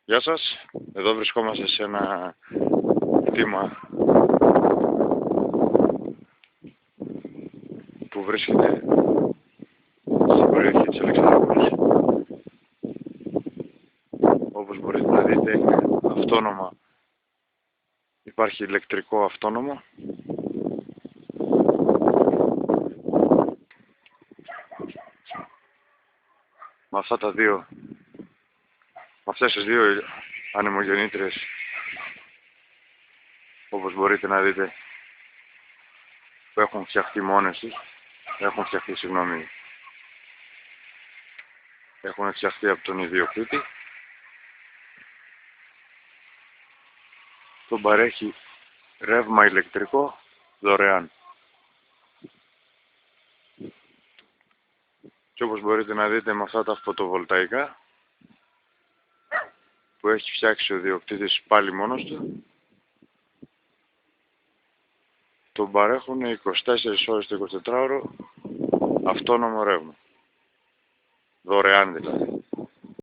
Γεια σας, εδώ βρισκόμαστε σε ένα κτήμα που βρίσκεται στην περιοχή της Αλεξανδρούπολης. Όπως μπορείτε να δείτε, είναι αυτόνομα, υπάρχει ηλεκτρικό αυτόνομο. Με αυτά τα δύο, με αυτές τις δύο ανεμογεννήτριες, όπως μπορείτε να δείτε, που έχουν φτιαχτεί μόνες τους, έχουν φτιαχτεί από τον ιδιοκτήτη. Τον παρέχει ρεύμα ηλεκτρικό δωρεάν. Και όπως μπορείτε να δείτε με αυτά τα φωτοβολταϊκά που έχει φτιάξει ο ιδιοκτήτης πάλι μόνος του, τον παρέχουν 24 ώρες το 24ωρο αυτόνομο ρεύμα. Δωρεάν δηλαδή.